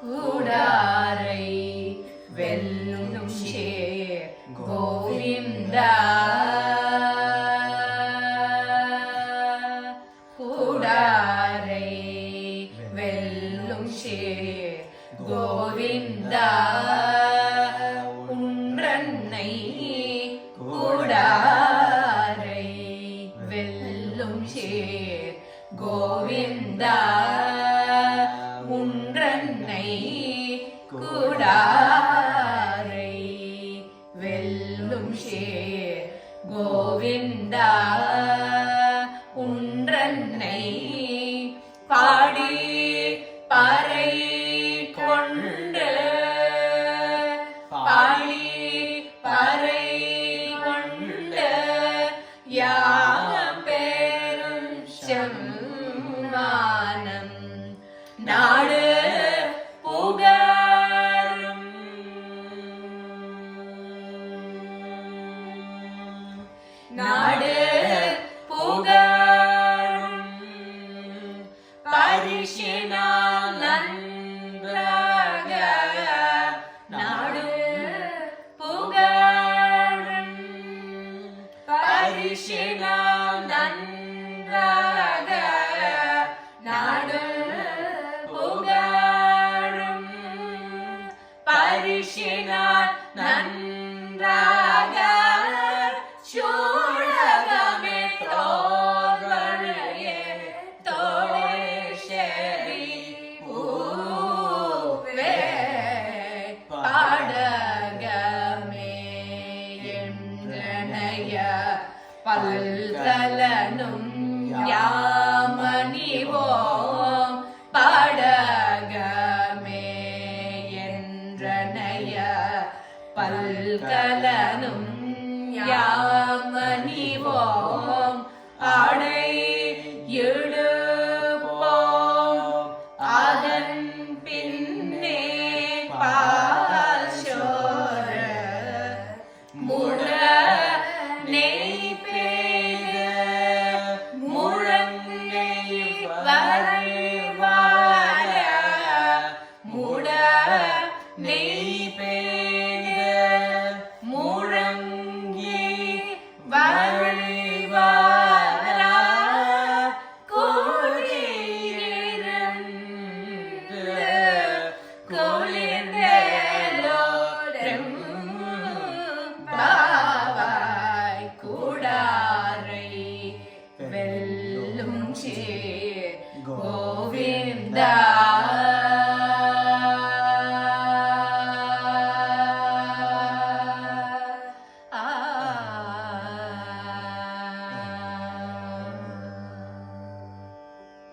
கூடாரை வெல்லும் கோவிந்தா கூடாரை வெல்லும் கோவிந்தா உன்றன்னை கூடாரை வெல்லும் கோவிந்தா உன்றன்னை கூடாரை வெல்லும் கோவிந்தா உன்றன்னை பாடி பறை கொண்டு பாடி பறை கொண்டு யாம் பெரும் செம்மானம் நாடு புகழும் நாடு புகழும் பரிசினால் நன்றாக நாடு புகழும் பரிசினால் நன்றாக நாடு புகழும் பரிசினால் நன்றாக சூழகமே தோர்வழியே தோழேஸ்வரி பூவே பாடகமே என்றனைய பல்கலனும் யாமணிவோம் பாடகமே என்றனைய பல்கலனும் யாமணிவோம் ஆடை இழுப்போம் அதன் பின்னே